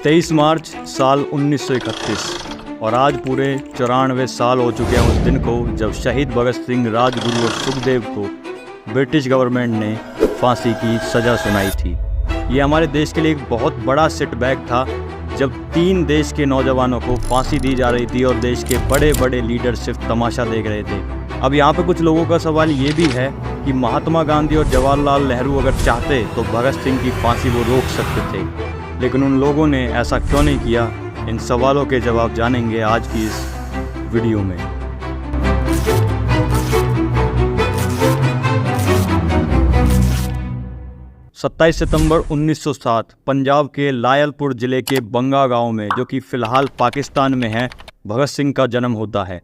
23 मार्च साल 1931 और आज पूरे 94 साल हो चुके हैं उस दिन को जब शहीद भगत सिंह, राजगुरु और सुखदेव को ब्रिटिश गवर्नमेंट ने फांसी की सज़ा सुनाई थी। ये हमारे देश के लिए एक बहुत बड़ा सेटबैक था जब 3 देश के नौजवानों को फांसी दी जा रही थी और देश के बड़े बड़े लीडर सिर्फ तमाशा देख रहे थे। अब यहाँ पे कुछ लोगों का सवाल ये भी है कि महात्मा गांधी और जवाहरलाल नेहरू अगर चाहते तो भगत सिंह की फांसी वो रोक सकते थे, लेकिन उन लोगों ने ऐसा क्यों नहीं किया। इन सवालों के जवाब जानेंगे आज की इस वीडियो में। सत्ताईस सितंबर 1907 पंजाब के लायलपुर जिले के बंगा गांव में, जो कि फ़िलहाल पाकिस्तान में है, भगत सिंह का जन्म होता है।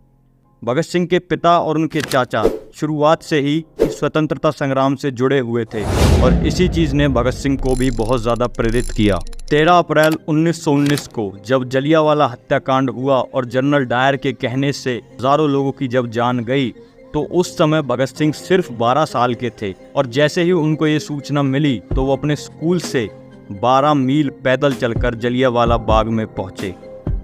भगत सिंह के पिता और उनके चाचा शुरुआत से ही स्वतंत्रता संग्राम से जुड़े हुए थे और इसी चीज़ ने भगत सिंह को भी बहुत ज़्यादा प्रेरित किया। 13 अप्रैल 1919 को जब जलियांवाला हत्याकांड हुआ और जनरल डायर के कहने से हज़ारों लोगों की जब जान गई, तो उस समय भगत सिंह सिर्फ 12 साल के थे और जैसे ही उनको ये सूचना मिली तो वो अपने स्कूल से 12 मील पैदल चलकर जलियांवाला बाग में पहुंचे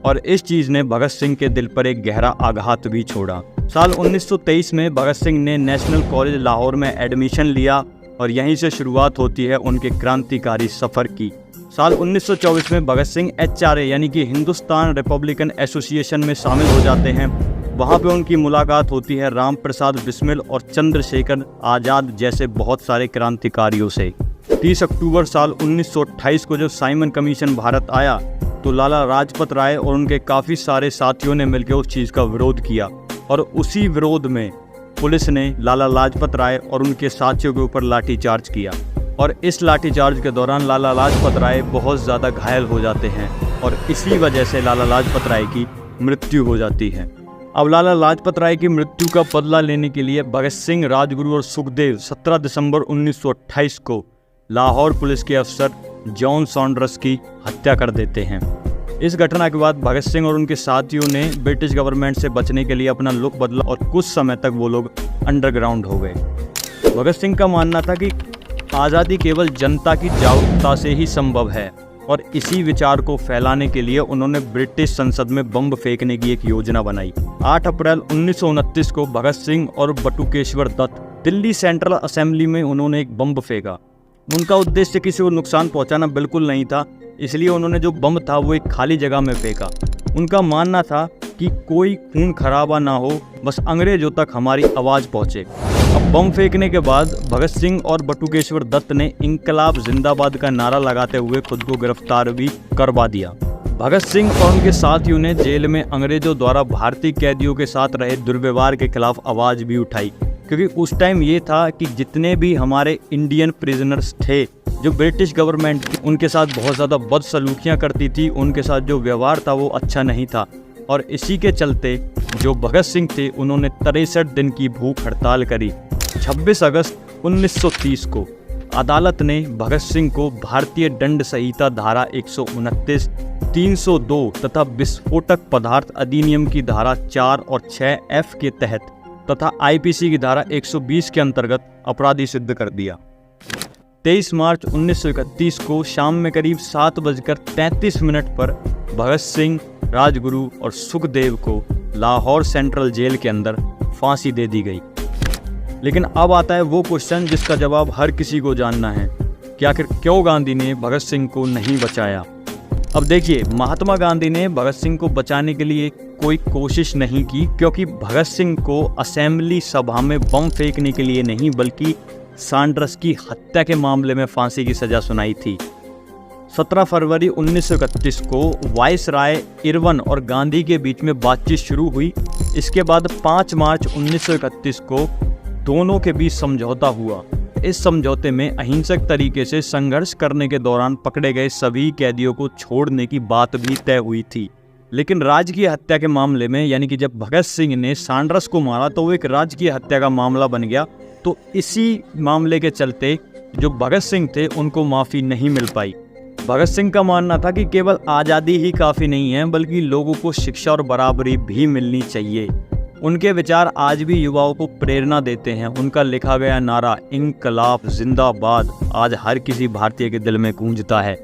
और इस चीज़ ने भगत सिंह के दिल पर एक गहरा आघात भी छोड़ा। साल 1923 में भगत सिंह ने नेशनल कॉलेज लाहौर में एडमिशन लिया और यहीं से शुरुआत होती है उनके क्रांतिकारी सफ़र की। साल 1924 में भगत सिंह HRA यानी कि हिंदुस्तान रिपब्लिकन एसोसिएशन में शामिल हो जाते हैं। वहाँ पे उनकी मुलाकात होती है राम प्रसाद बिस्मिल और चंद्रशेखर आज़ाद जैसे बहुत सारे क्रांतिकारियों से। 30 अक्टूबर साल 1928 को जब साइमन कमीशन भारत आया तो लाला लाजपत राय और उनके काफ़ी सारे साथियों ने मिलकर उस चीज़ का विरोध किया और उसी विरोध में पुलिस ने लाला लाजपत राय और उनके साथियों के ऊपर लाठीचार्ज किया और इस लाठीचार्ज के दौरान लाला लाजपत राय बहुत ज़्यादा घायल हो जाते हैं और इसी वजह से लाला लाजपत राय की मृत्यु हो जाती है। अब लाला लाजपत राय की मृत्यु का बदला लेने के लिए भगत सिंह, राजगुरु और सुखदेव 17 दिसंबर 1928 को लाहौर पुलिस के अफसर जॉन सॉन्डर्स की हत्या कर देते हैं। इस घटना के बाद भगत सिंह और उनके साथियों ने ब्रिटिश गवर्नमेंट से बचने के लिए अपना लुक बदला और कुछ समय तक वो लोग अंडरग्राउंड हो गए। भगत सिंह का मानना था कि आज़ादी केवल जनता की जागरूकता से ही संभव है और इसी विचार को फैलाने के लिए उन्होंने ब्रिटिश संसद में बम फेंकने की एक योजना बनाई। 8 अप्रैल 1929 को भगत सिंह और बटुकेश्वर दत्त दिल्ली सेंट्रल असेंबली में उन्होंने एक बम फेंका। उनका उद्देश्य किसी को नुकसान पहुंचाना बिल्कुल नहीं था, इसलिए उन्होंने जो बम था वो एक खाली जगह में फेंका। उनका मानना था कि कोई खून खराबा ना हो, बस अंग्रेजों तक हमारी आवाज़ पहुंचे। अब बम फेंकने के बाद भगत सिंह और बटुकेश्वर दत्त ने इंकलाब जिंदाबाद का नारा लगाते हुए खुद को गिरफ्तार भी करवा दिया। भगत सिंह और उनके साथियों ने जेल में अंग्रेजों द्वारा भारतीय कैदियों के साथ रहे दुर्व्यवहार के खिलाफ आवाज़ भी उठाई, क्योंकि उस टाइम ये था कि जितने भी हमारे इंडियन प्रिजनर्स थे, जो ब्रिटिश गवर्नमेंट उनके साथ बहुत ज़्यादा बदसलूकियाँ करती थी, उनके साथ जो व्यवहार था वो अच्छा नहीं था और इसी के चलते जो भगत सिंह थे उन्होंने 63 दिन की भूख हड़ताल करी। 26 अगस्त 1930 को अदालत ने भगत सिंह को भारतीय दंड संहिता धारा 129, 302 तथा विस्फोटक पदार्थ अधिनियम की धारा 4 और 6F के तहत तथा IPC की धारा 120 के अंतर्गत अपराधी सिद्ध कर दिया। 23 मार्च 1931 को शाम में करीब 7:33 पर भगत सिंह, राजगुरु और सुखदेव को लाहौर सेंट्रल जेल के अंदर फांसी दे दी गई। लेकिन अब आता है वो क्वेश्चन जिसका जवाब हर किसी को जानना है कि आखिर क्यों गांधी ने भगत सिंह को नहीं बचाया। अब देखिए, महात्मा गांधी ने भगत सिंह को बचाने के लिए कोई कोशिश नहीं की, क्योंकि भगत सिंह को असेंबली सभा में बम फेंकने के लिए नहीं बल्कि सॉन्डर्स की हत्या के मामले में फांसी की सज़ा सुनाई थी। 17 फरवरी 1931 को वाइसराय इरविन और गांधी के बीच में बातचीत शुरू हुई। इसके बाद 5 मार्च 1931 को दोनों के बीच समझौता हुआ। इस समझौते में अहिंसक तरीके से संघर्ष करने के दौरान पकड़े गए सभी कैदियों को छोड़ने की बात भी तय हुई थी। लेकिन राजकीय हत्या के मामले में, यानी कि जब भगत सिंह ने सॉन्डर्स को मारा तो वो एक राजकीय हत्या का मामला बन गया, तो इसी मामले के चलते जो भगत सिंह थे उनको माफ़ी नहीं मिल पाई। भगत सिंह का मानना था कि केवल आज़ादी ही काफ़ी नहीं है, बल्कि लोगों को शिक्षा और बराबरी भी मिलनी चाहिए। उनके विचार आज भी युवाओं को प्रेरणा देते हैं। उनका लिखा गया नारा इंकलाब जिंदाबाद आज हर किसी भारतीय के दिल में गूंजता है।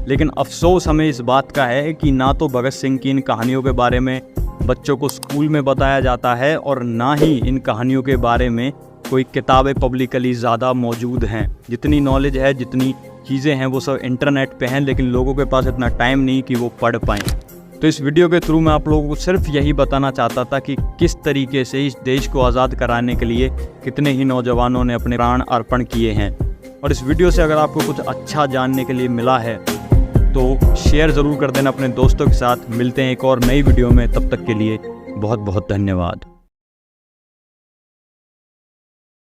लेकिन अफसोस हमें इस बात का है कि ना तो भगत सिंह की इन कहानियों के बारे में बच्चों को स्कूल में बताया जाता है और ना ही इन कहानियों के बारे में कोई किताबें पब्लिकली ज़्यादा मौजूद हैं। जितनी नॉलेज है, जितनी चीज़ें हैं, वो सब इंटरनेट पे हैं, लेकिन लोगों के पास इतना टाइम नहीं कि वो पढ़ पाएँ। तो इस वीडियो के थ्रू मैं आप लोगों को सिर्फ यही बताना चाहता था कि किस तरीके से इस देश को आज़ाद कराने के लिए कितने ही नौजवानों ने अपने प्राण अर्पण किए हैं। और इस वीडियो से अगर आपको कुछ अच्छा जानने के लिए मिला है तो शेयर ज़रूर कर देना अपने दोस्तों के साथ। मिलते हैं एक और नई वीडियो में, तब तक के लिए बहुत बहुत धन्यवाद।